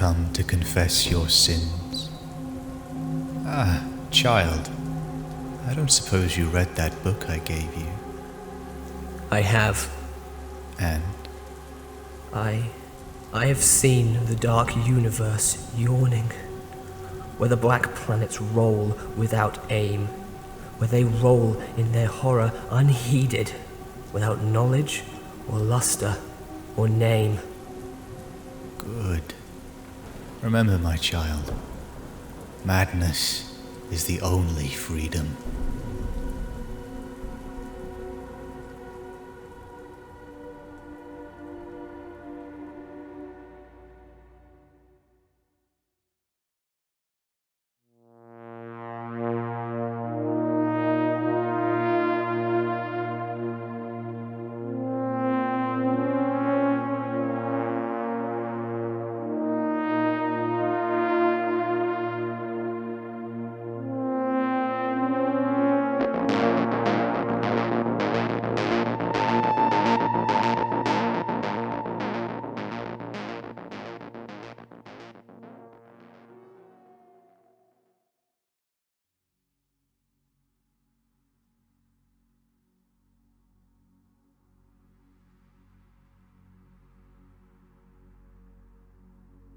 come to confess your sins. Ah, child, I don't suppose you read that book I gave you. I have. And? I have seen the dark universe yawning, where the black planets roll without aim, where they roll in their horror unheeded, without knowledge or luster or name. Good. Remember, my child, madness is the only freedom.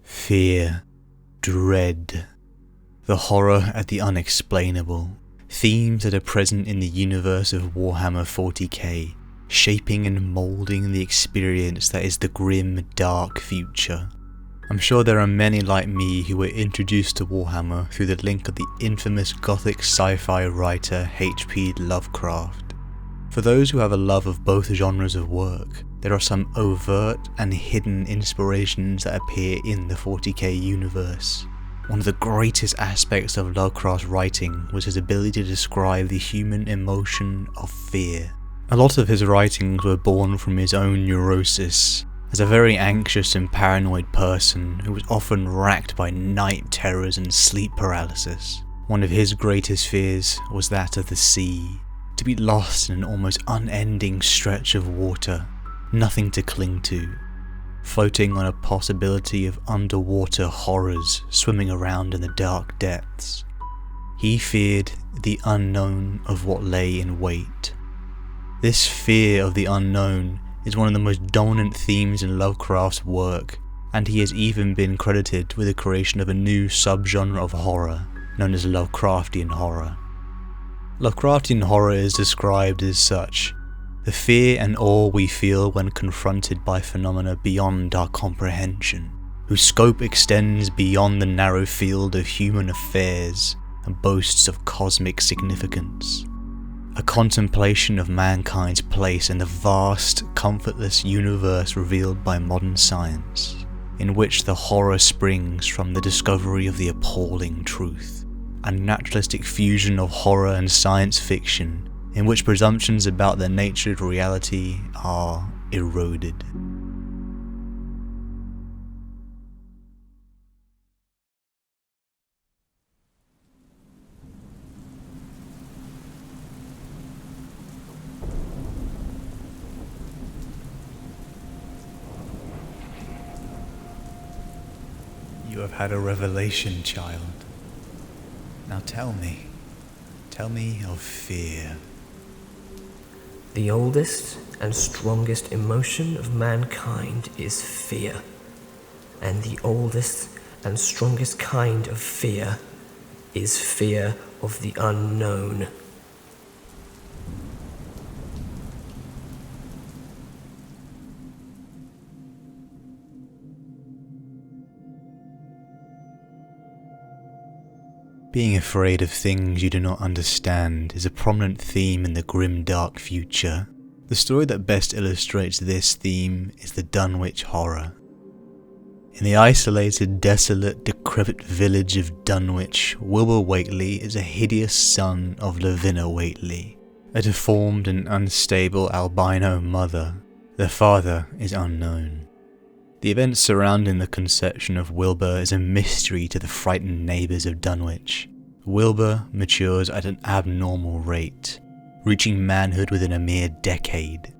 Fear, dread, the horror at the unexplainable, themes that are present in the universe of Warhammer 40k, shaping and moulding the experience that is the grim, dark future. I'm sure there are many like me who were introduced to Warhammer through the link of the infamous gothic sci-fi writer H.P. Lovecraft. For those who have a love of both genres of work, there are some overt and hidden inspirations that appear in the 40k universe. One of the greatest aspects of Lovecraft's writing was his ability to describe the human emotion of fear. A lot of his writings were born from his own neurosis. As a very anxious and paranoid person who was often racked by night terrors and sleep paralysis, one of his greatest fears was that of the sea. To be lost in an almost unending stretch of water, nothing to cling to, floating on a possibility of underwater horrors swimming around in the dark depths. He feared the unknown of what lay in wait. This fear of the unknown is one of the most dominant themes in Lovecraft's work, and he has even been credited with the creation of a new subgenre of horror, known as Lovecraftian Horror. Lovecraftian horror is described as such: the fear and awe we feel when confronted by phenomena beyond our comprehension, whose scope extends beyond the narrow field of human affairs and boasts of cosmic significance. A contemplation of mankind's place in the vast, comfortless universe revealed by modern science, in which the horror springs from the discovery of the appalling truth. A naturalistic fusion of horror and science fiction, in which presumptions about the nature of reality are eroded. You have had a revelation, child. Now tell me of fear. The oldest and strongest emotion of mankind is fear. And the oldest and strongest kind of fear is fear of the unknown. Being afraid of things you do not understand is a prominent theme in the grim dark future. The story that best illustrates this theme is the Dunwich Horror. In the isolated, desolate, decrepit village of Dunwich, Wilbur Whately is a hideous son of Lavinia Whately, a deformed and unstable albino mother. Their father is unknown. The events surrounding the conception of Wilbur is a mystery to the frightened neighbours of Dunwich. Wilbur matures at an abnormal rate, reaching manhood within a mere decade,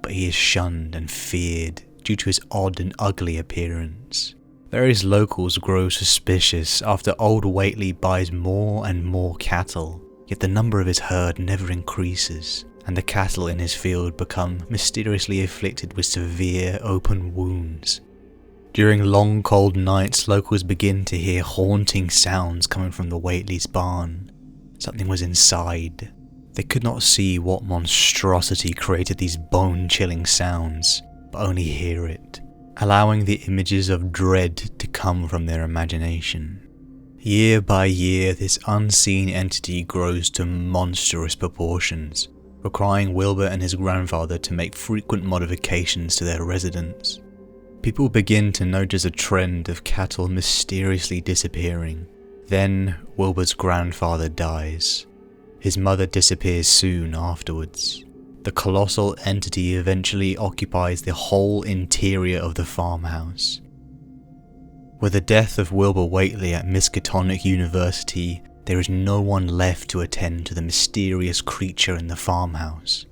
but he is shunned and feared due to his odd and ugly appearance. Various locals grow suspicious after old Whately buys more and more cattle, yet the number of his herd never increases, and the cattle in his field become mysteriously afflicted with severe open wounds. During long cold nights, locals begin to hear haunting sounds coming from the Whately's barn. Something was inside. They could not see what monstrosity created these bone-chilling sounds, but only hear it, allowing the images of dread to come from their imagination. Year by year, this unseen entity grows to monstrous proportions, requiring Wilbur and his grandfather to make frequent modifications to their residence. People begin to notice a trend of cattle mysteriously disappearing. Then, Wilbur's grandfather dies. His mother disappears soon afterwards. The colossal entity eventually occupies the whole interior of the farmhouse. With the death of Wilbur Whately at Miskatonic University, there is no one left to attend to the mysterious creature in the farmhouse.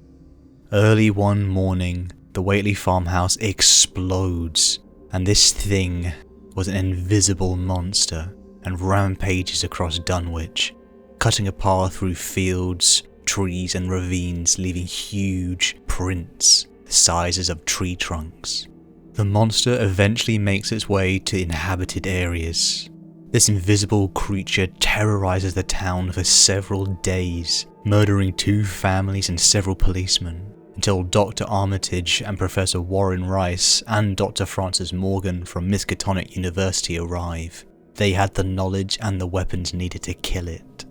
Early one morning, the Whately farmhouse explodes, and this thing was an invisible monster and rampages across Dunwich, cutting a path through fields, trees and ravines, leaving huge prints the sizes of tree trunks. The monster eventually makes its way to inhabited areas. This invisible creature terrorizes the town for several days, murdering 2 families and several policemen, until Dr. Armitage and Professor Warren Rice and Dr. Francis Morgan from Miskatonic University arrive. They had the knowledge and the weapons needed to kill it.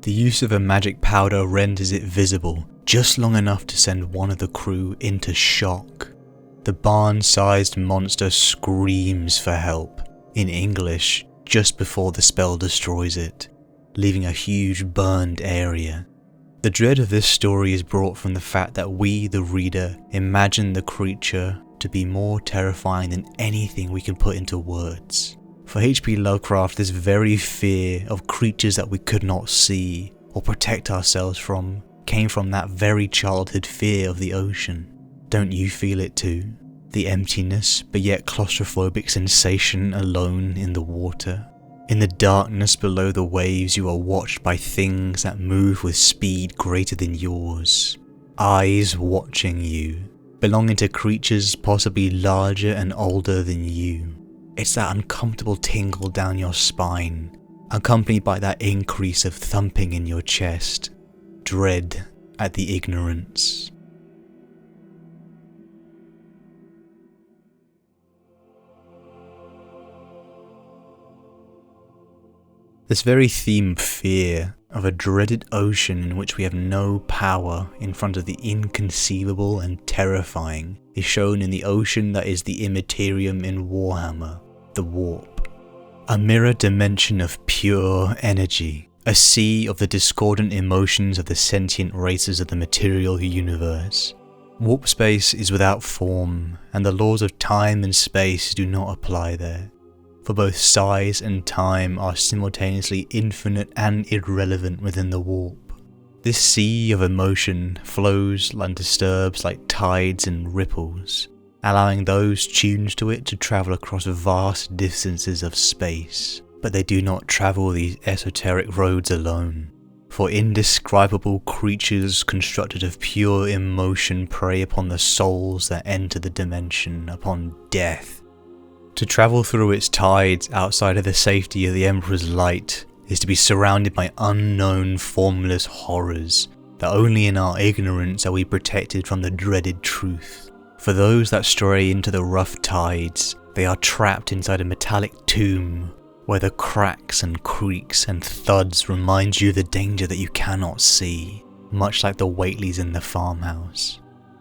The use of a magic powder renders it visible, just long enough to send one of the crew into shock. The barn-sized monster screams for help, in English, just before the spell destroys it, leaving a huge burned area. The dread of this story is brought from the fact that we, the reader, imagine the creature to be more terrifying than anything we can put into words. For H.P. Lovecraft, this very fear of creatures that we could not see or protect ourselves from came from that very childhood fear of the ocean. Don't you feel it too? The emptiness, but yet claustrophobic sensation alone in the water. In the darkness below the waves, you are watched by things that move with speed greater than yours. Eyes watching you, belonging to creatures possibly larger and older than you. It's that uncomfortable tingle down your spine, accompanied by that increase of thumping in your chest. Dread at the ignorance. This very theme of fear, of a dreaded ocean in which we have no power in front of the inconceivable and terrifying, is shown in the ocean that is the immaterium in Warhammer, the Warp. A mirror dimension of pure energy, a sea of the discordant emotions of the sentient races of the material universe. Warp space is without form, and the laws of time and space do not apply there. For both size and time are simultaneously infinite and irrelevant within the warp. This sea of emotion flows and disturbs like tides and ripples, allowing those tuned to it to travel across vast distances of space. But they do not travel these esoteric roads alone, for indescribable creatures constructed of pure emotion prey upon the souls that enter the dimension, upon death. To travel through its tides outside of the safety of the Emperor's light is to be surrounded by unknown formless horrors that only in our ignorance are we protected from the dreaded truth. For those that stray into the rough tides, they are trapped inside a metallic tomb where the cracks and creaks and thuds remind you of the danger that you cannot see, much like the Whateleys in the farmhouse.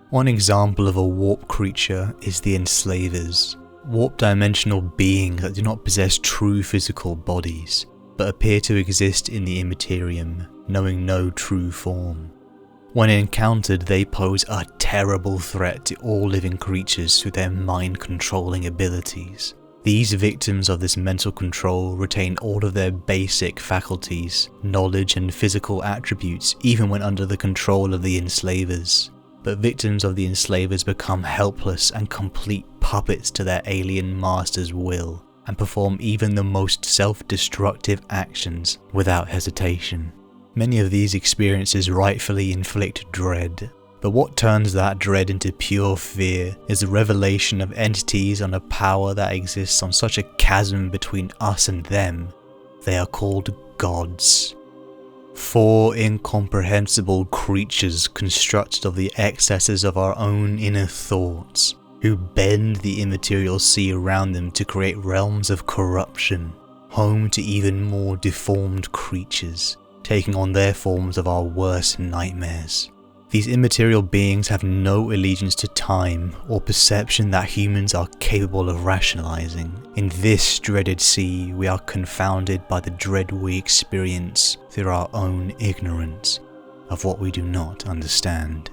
One example of a warp creature is the Enslavers. Warp dimensional beings that do not possess true physical bodies, but appear to exist in the immaterium, knowing no true form. When encountered, they pose a terrible threat to all living creatures through their mind-controlling abilities. These victims of this mental control retain all of their basic faculties, knowledge and physical attributes even when under the control of the enslavers. But victims of the enslavers become helpless and complete puppets to their alien master's will, and perform even the most self-destructive actions without hesitation. Many of these experiences rightfully inflict dread, but what turns that dread into pure fear is the revelation of entities on a power that exists on such a chasm between us and them. They are called gods. 4 incomprehensible creatures constructed of the excesses of our own inner thoughts, who bend the immaterial sea around them to create realms of corruption, home to even more deformed creatures, taking on their forms of our worst nightmares. These immaterial beings have no allegiance to time or perception that humans are capable of rationalizing. In this dreaded sea, we are confounded by the dread we experience through our own ignorance of what we do not understand.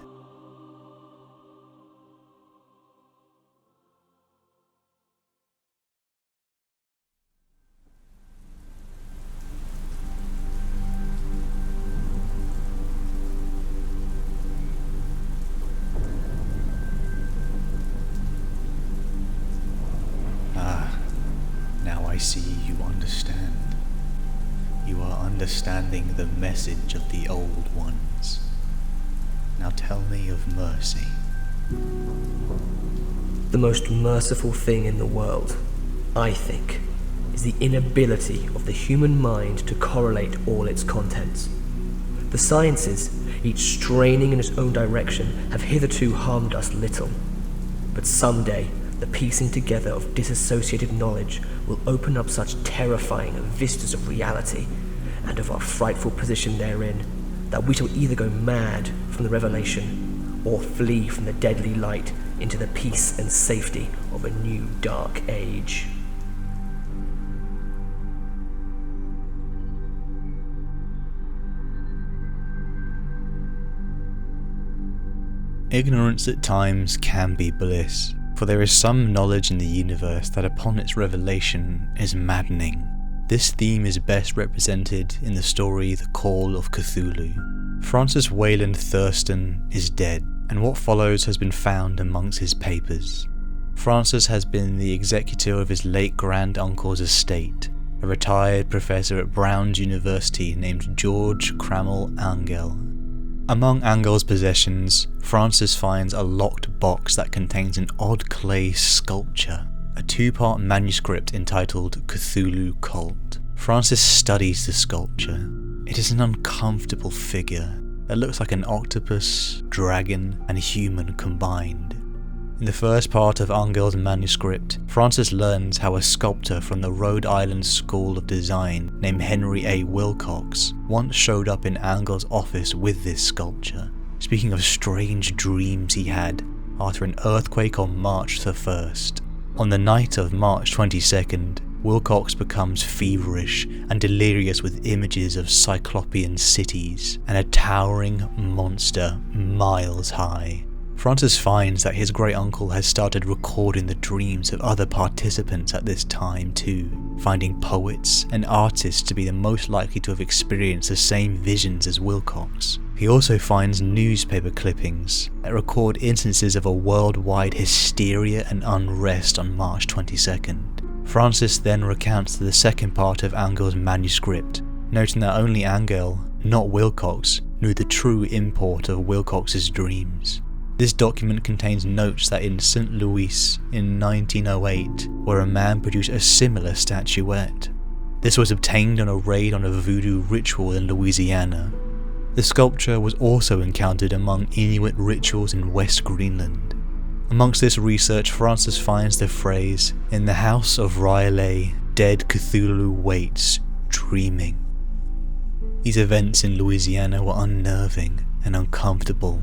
Now I see you understand. You are understanding the message of the old ones. Now tell me of mercy. The most merciful thing in the world, I think, is the inability of the human mind to correlate all its contents. The sciences, each straining in its own direction, have hitherto harmed us little. But someday, the piecing together of disassociated knowledge will open up such terrifying vistas of reality and of our frightful position therein, that we shall either go mad from the revelation or flee from the deadly light into the peace and safety of a new dark age. Ignorance at times can be bliss, for there is some knowledge in the universe that upon its revelation is maddening. This theme is best represented in the story The Call of Cthulhu. Francis Wayland Thurston is dead, and what follows has been found amongst his papers. Francis has been the executor of his late grand-uncle's estate, a retired professor at Brown's University named George Crammell Angell. Among Angell's possessions, Francis finds a locked box that contains an odd clay sculpture, a 2-part manuscript entitled Cthulhu Cult. Francis studies the sculpture. It is an uncomfortable figure that looks like an octopus, dragon, and human combined. In the first part of Angell's manuscript, Francis learns how a sculptor from the Rhode Island School of Design named Henry A. Wilcox once showed up in Angell's office with this sculpture, speaking of strange dreams he had after an earthquake on March the 1st. On the night of March 22nd, Wilcox becomes feverish and delirious with images of cyclopean cities and a towering monster miles high. Francis finds that his great-uncle has started recording the dreams of other participants at this time too, finding poets and artists to be the most likely to have experienced the same visions as Wilcox. He also finds newspaper clippings that record instances of a worldwide hysteria and unrest on March 22nd. Francis then recounts the second part of Angell's manuscript, noting that only Angell, not Wilcox, knew the true import of Wilcox's dreams. This document contains notes that in St. Louis in 1908, where a man produced a similar statuette. This was obtained on a raid on a voodoo ritual in Louisiana. The sculpture was also encountered among Inuit rituals in West Greenland. Amongst this research, Francis finds the phrase, "In the house of Riley, dead Cthulhu waits, dreaming." These events in Louisiana were unnerving and uncomfortable,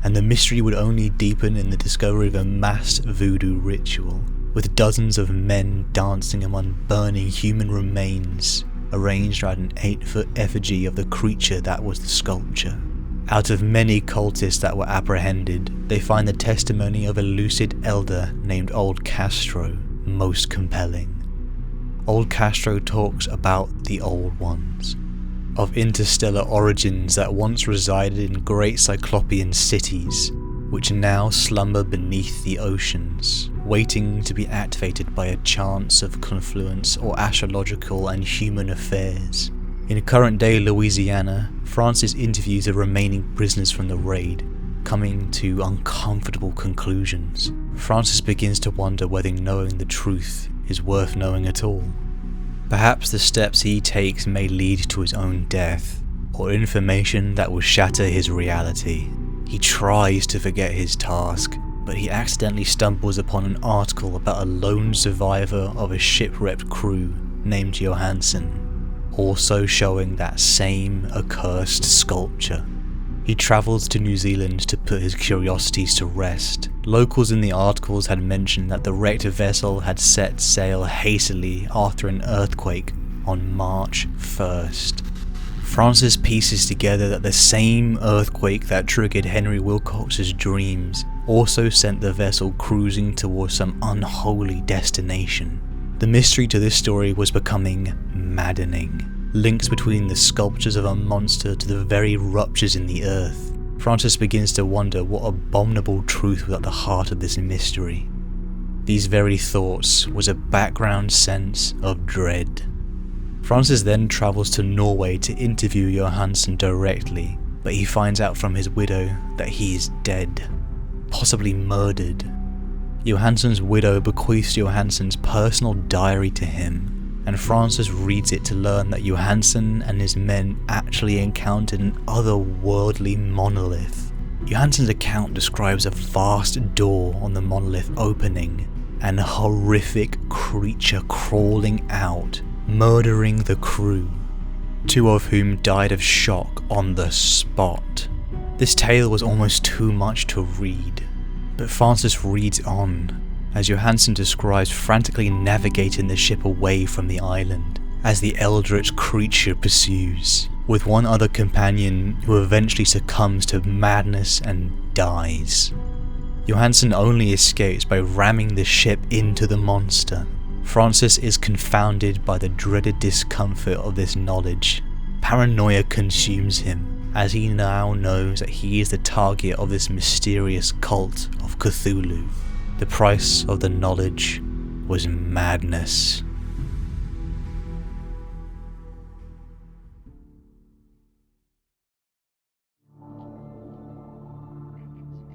and the mystery would only deepen in the discovery of a mass voodoo ritual, with dozens of men dancing among burning human remains arranged around an 8-foot effigy of the creature that was the sculpture. Out of many cultists that were apprehended, they find the testimony of a lucid elder named Old Castro most compelling. Old Castro talks about the Old Ones, of interstellar origins that once resided in great cyclopean cities, which now slumber beneath the oceans, waiting to be activated by a chance of confluence or astrological and human affairs. In current-day Louisiana, Francis interviews the remaining prisoners from the raid, coming to uncomfortable conclusions. Francis begins to wonder whether knowing the truth is worth knowing at all. Perhaps the steps he takes may lead to his own death, or information that will shatter his reality. He tries to forget his task, but he accidentally stumbles upon an article about a lone survivor of a shipwrecked crew named Johansson, also showing that same accursed sculpture. He travels to New Zealand to put his curiosities to rest. Locals in the articles had mentioned that the wrecked vessel had set sail hastily after an earthquake on March 1st. Francis pieces together that the same earthquake that triggered Henry Wilcox's dreams also sent the vessel cruising towards some unholy destination. The mystery to this story was becoming maddening. Links between the sculptures of a monster to the very ruptures in the earth. Francis begins to wonder what abominable truth was at the heart of this mystery. These very thoughts was a background sense of dread. Francis then travels to Norway to interview Johansson directly, but he finds out from his widow that he is dead, possibly murdered. Johansson's widow bequeaths Johansson's personal diary to him, and Francis reads it to learn that Johansson and his men actually encountered an otherworldly monolith. Johansson's account describes a vast door on the monolith opening, and a horrific creature crawling out, murdering the crew, 2 of whom died of shock on the spot. This tale was almost too much to read, but Francis reads on, as Johansson describes frantically navigating the ship away from the island, as the eldritch creature pursues, with one other companion who eventually succumbs to madness and dies. Johansson only escapes by ramming the ship into the monster. Francis is confounded by the dreaded discomfort of this knowledge. Paranoia consumes him, as he now knows that he is the target of this mysterious cult of Cthulhu. The price of the knowledge was madness.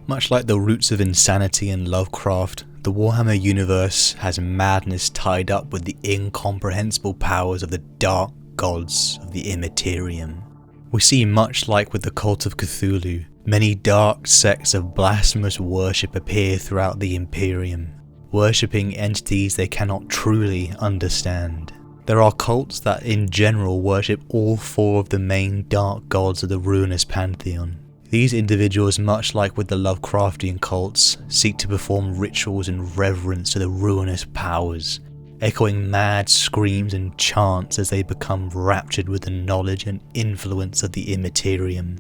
Much like the roots of insanity in Lovecraft, the Warhammer universe has madness tied up with the incomprehensible powers of the dark gods of the Immaterium. We see, much like with the cult of Cthulhu, many dark sects of blasphemous worship appear throughout the Imperium, worshipping entities they cannot truly understand. There are cults that in general worship all 4 of the main dark gods of the ruinous pantheon. These individuals, much like with the Lovecraftian cults, seek to perform rituals in reverence to the ruinous powers, echoing mad screams and chants as they become raptured with the knowledge and influence of the Immaterium.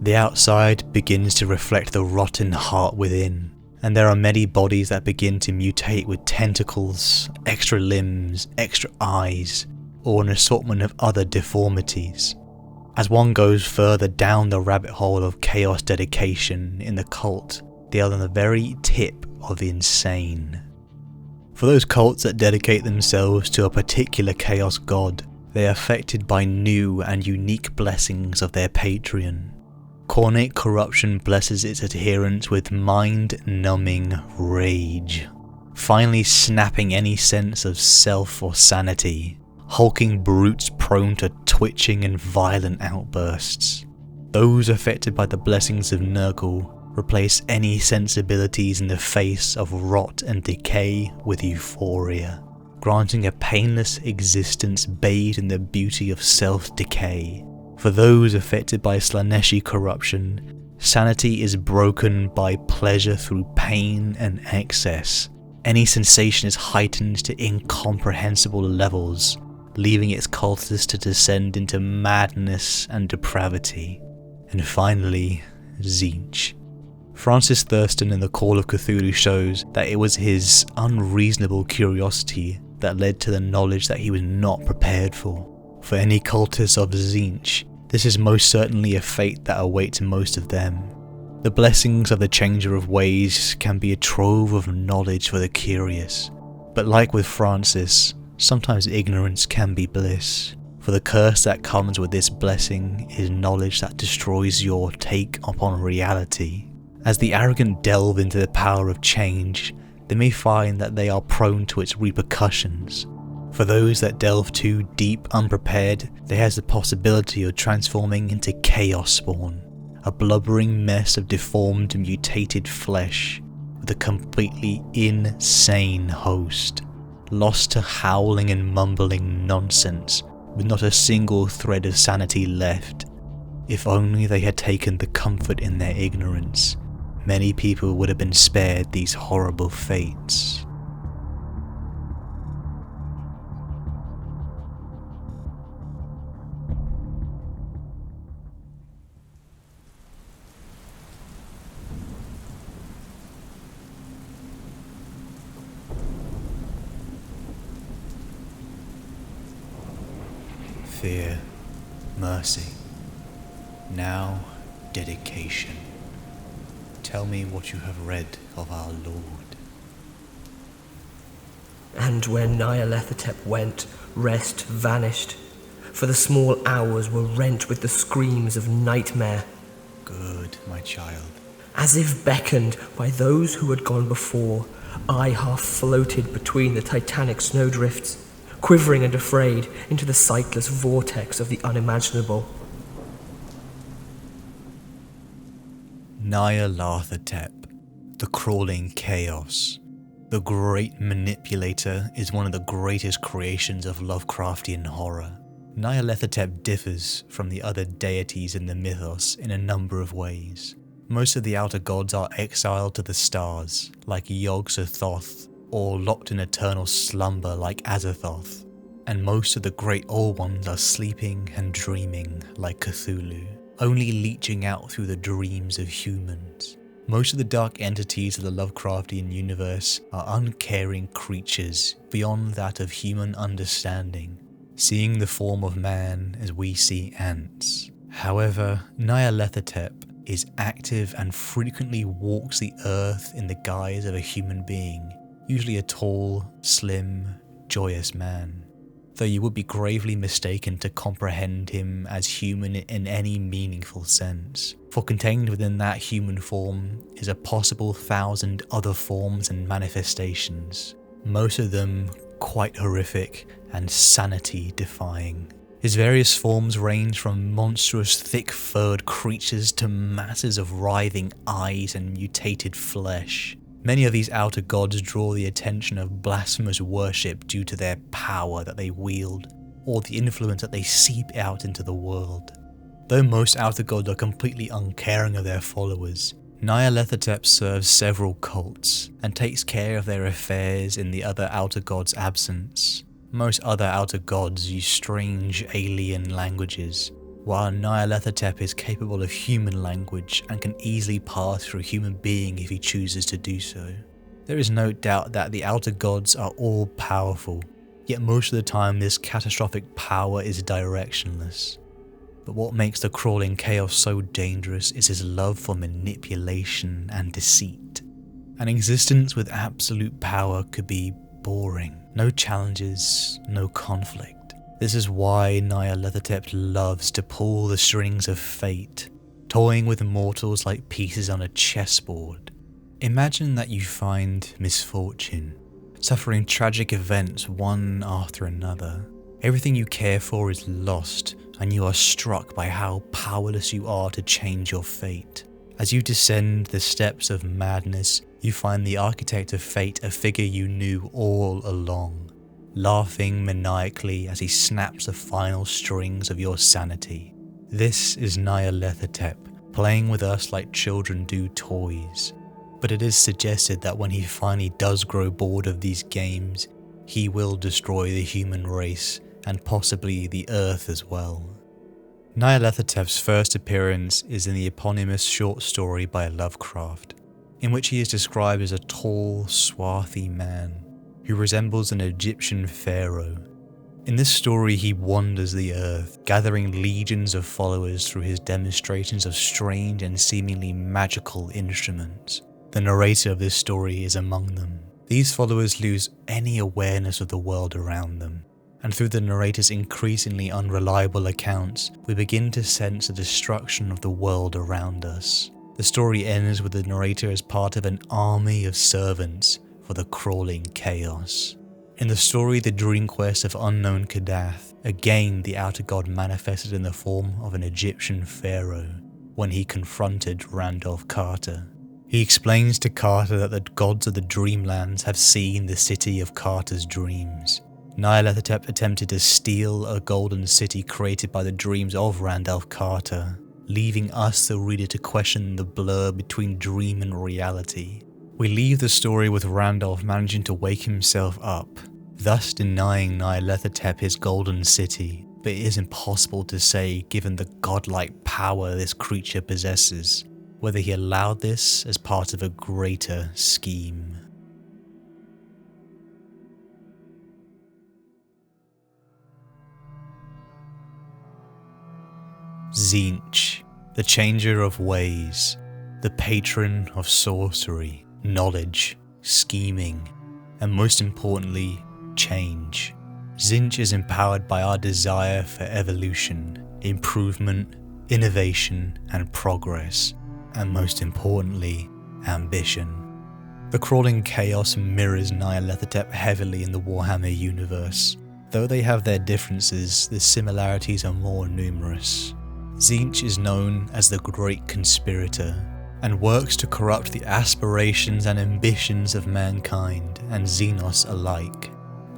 The outside begins to reflect the rotten heart within, and there are many bodies that begin to mutate with tentacles, extra limbs, extra eyes, or an assortment of other deformities. As one goes further down the rabbit hole of chaos dedication in the cult, they are on the very tip of the insane. For those cults that dedicate themselves to a particular chaos god, they are affected by new and unique blessings of their patron. Cornate corruption blesses its adherents with mind-numbing rage, finally snapping any sense of self or sanity. Hulking brutes prone to twitching and violent outbursts. Those affected by the blessings of Nurgle replace any sensibilities in the face of rot and decay with euphoria, granting a painless existence bathed in the beauty of self-decay. For those affected by Slaneshi corruption, sanity is broken by pleasure through pain and excess. Any sensation is heightened to incomprehensible levels, leaving its cultists to descend into madness and depravity. And finally, Tzeentch. Francis Thurston in The Call of Cthulhu shows that it was his unreasonable curiosity that led to the knowledge that he was not prepared for. For any cultists of Tzeentch, this is most certainly a fate that awaits most of them. The blessings of the Changer of Ways can be a trove of knowledge for the curious, but like with Francis, sometimes ignorance can be bliss, for the curse that comes with this blessing is knowledge that destroys your take upon reality. As the arrogant delve into the power of change, they may find that they are prone to its repercussions. For those that delve too deep unprepared, there has the possibility of transforming into chaos spawn, a blubbering mess of deformed mutated flesh, with a completely insane host, lost to howling and mumbling nonsense, with not a single thread of sanity left. If only they had taken the comfort in their ignorance, many people would have been spared these horrible fates. Fear, mercy, now dedication. Tell me what you have read of our Lord. And when Nyarlarthotep went, rest vanished, for the small hours were rent with the screams of nightmare. Good, my child. As if beckoned by those who had gone before, I half floated between the titanic snowdrifts, quivering and afraid into the sightless vortex of the unimaginable. Nyarlathotep, the crawling chaos. The great manipulator is one of the greatest creations of Lovecraftian horror. Nyarlathotep differs from the other deities in the mythos in a number of ways. Most of the outer gods are exiled to the stars, like Yog-Sothoth, or locked in eternal slumber like Azathoth, and most of the great old ones are sleeping and dreaming like Cthulhu, only leeching out through the dreams of humans. Most of the dark entities of the Lovecraftian universe are uncaring creatures beyond that of human understanding, seeing the form of man as we see ants. However, Nyarlathotep is active and frequently walks the earth in the guise of a human being, usually a tall, slim, joyous man, though you would be gravely mistaken to comprehend him as human in any meaningful sense, for contained within that human form is a possible 1,000 other forms and manifestations, most of them quite horrific and sanity-defying. His various forms range from monstrous thick-furred creatures to masses of writhing eyes and mutated flesh. Many of these outer gods draw the attention of blasphemous worship due to their power that they wield, or the influence that they seep out into the world. Though most outer gods are completely uncaring of their followers, Nyarlathotep serves several cults, and takes care of their affairs in the other outer gods' absence. Most other outer gods use strange alien languages, while Nyarlathotep is capable of human language and can easily pass for a human being if he chooses to do so. There is no doubt that the outer gods are all powerful, yet most of the time this catastrophic power is directionless. But what makes the crawling chaos so dangerous is his love for manipulation and deceit. An existence with absolute power could be boring. No challenges, no conflict. This is why Nyarlathotep loves to pull the strings of fate, toying with mortals like pieces on a chessboard. Imagine that you find misfortune, suffering tragic events one after another. Everything you care for is lost, and you are struck by how powerless you are to change your fate. As you descend the steps of madness, you find the architect of fate a figure you knew all along, laughing maniacally as he snaps the final strings of your sanity. This is Nyarlathotep, playing with us like children do toys. But it is suggested that when he finally does grow bored of these games, he will destroy the human race, and possibly the earth as well. Nyarlathotep's first appearance is in the eponymous short story by Lovecraft, in which he is described as a tall, swarthy man who resembles an Egyptian pharaoh. In this story, he wanders the earth, gathering legions of followers through his demonstrations of strange and seemingly magical instruments. The narrator of this story is among them. These followers lose any awareness of the world around them, and through the narrator's increasingly unreliable accounts, we begin to sense the destruction of the world around us. The story ends with the narrator as part of an army of servants for the crawling chaos. In the story The Dream Quest of Unknown Kadath, again the outer god manifested in the form of an Egyptian pharaoh when he confronted Randolph Carter. He explains to Carter that the gods of the Dreamlands have seen the city of Carter's dreams. Nyarlathotep attempted to steal a golden city created by the dreams of Randolph Carter, leaving us the reader to question the blur between dream and reality. We leave the story with Randolph managing to wake himself up, thus denying Nyarlathotep his golden city, but it is impossible to say, given the godlike power this creature possesses, whether he allowed this as part of a greater scheme. Tzeentch, the changer of ways, the patron of sorcery, knowledge, scheming, and most importantly, change. Tzeentch is empowered by our desire for evolution, improvement, innovation, and progress, and most importantly, ambition. The crawling chaos mirrors Nyarlathotep heavily in the Warhammer universe. Though they have their differences, the similarities are more numerous. Tzeentch is known as the Great Conspirator, and works to corrupt the aspirations and ambitions of mankind and Xenos alike,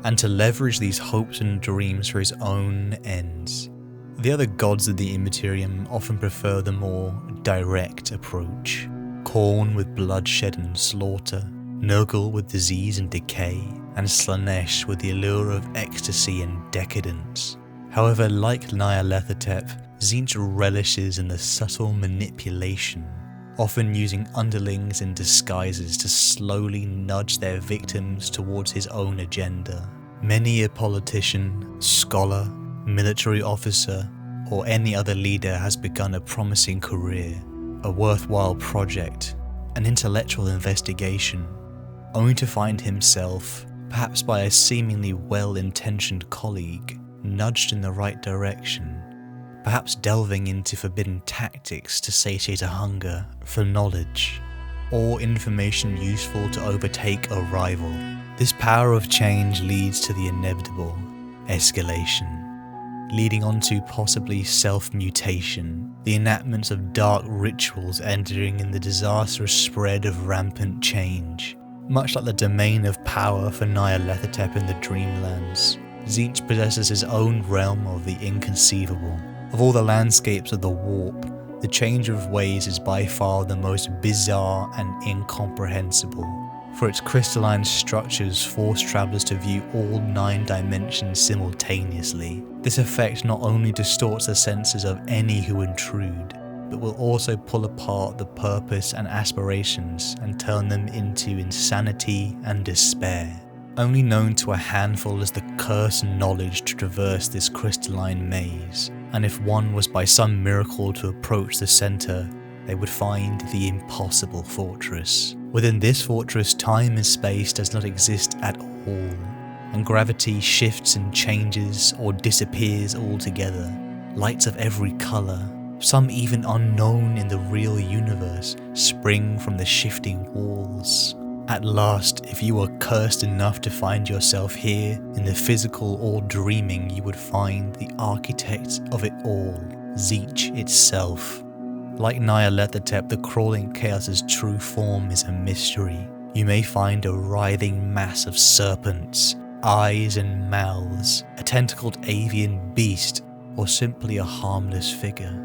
and to leverage these hopes and dreams for his own ends. The other gods of the Immaterium often prefer the more direct approach. Khorne with bloodshed and slaughter, Nurgle with disease and decay, and Slaanesh with the allure of ecstasy and decadence. However, like Nyarlathotep, Tzeentch relishes in the subtle manipulation, often using underlings and disguises to slowly nudge their victims towards his own agenda. Many a politician, scholar, military officer, or any other leader has begun a promising career, a worthwhile project, an intellectual investigation, only to find himself, perhaps by a seemingly well-intentioned colleague, nudged in the right direction, perhaps delving into forbidden tactics to satiate a hunger for knowledge, or information useful to overtake a rival. This power of change leads to the inevitable escalation, leading on to possibly self-mutation, the enactments of dark rituals ending in the disastrous spread of rampant change. Much like the domain of power for Nyarlathotep in the Dreamlands, Tzeentch possesses his own realm of the inconceivable. Of all the landscapes of the warp, the change of ways is by far the most bizarre and incomprehensible, for its crystalline structures force travelers to view all 9 dimensions simultaneously. This effect not only distorts the senses of any who intrude, but will also pull apart the purpose and aspirations and turn them into insanity and despair. Only known to a handful is the cursed knowledge to traverse this crystalline maze, and if one was by some miracle to approach the center, they would find the impossible fortress. Within this fortress, time and space does not exist at all, and gravity shifts and changes or disappears altogether. Lights of every color, some even unknown in the real universe, spring from the shifting walls. At last, if you were cursed enough to find yourself here, in the physical or dreaming, you would find the architect of it all, Tzeentch itself. Like Nyarlathotep, the crawling chaos's true form is a mystery. You may find a writhing mass of serpents, eyes and mouths, a tentacled avian beast, or simply a harmless figure.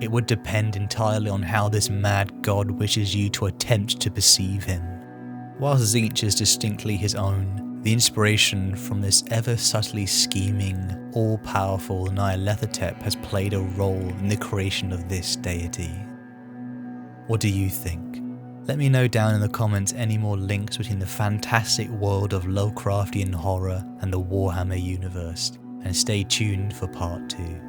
It would depend entirely on how this mad god wishes you to attempt to perceive him. While Tzeentch is distinctly his own, the inspiration from this ever subtly scheming, all-powerful Nyarlathotep has played a role in the creation of this deity. What do you think? Let me know down in the comments any more links between the fantastic world of Lovecraftian horror and the Warhammer universe, and stay tuned for part 2.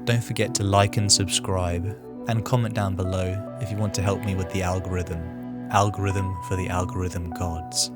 Don't forget to like and subscribe, and comment down below if you want to help me with the algorithm for the algorithm gods.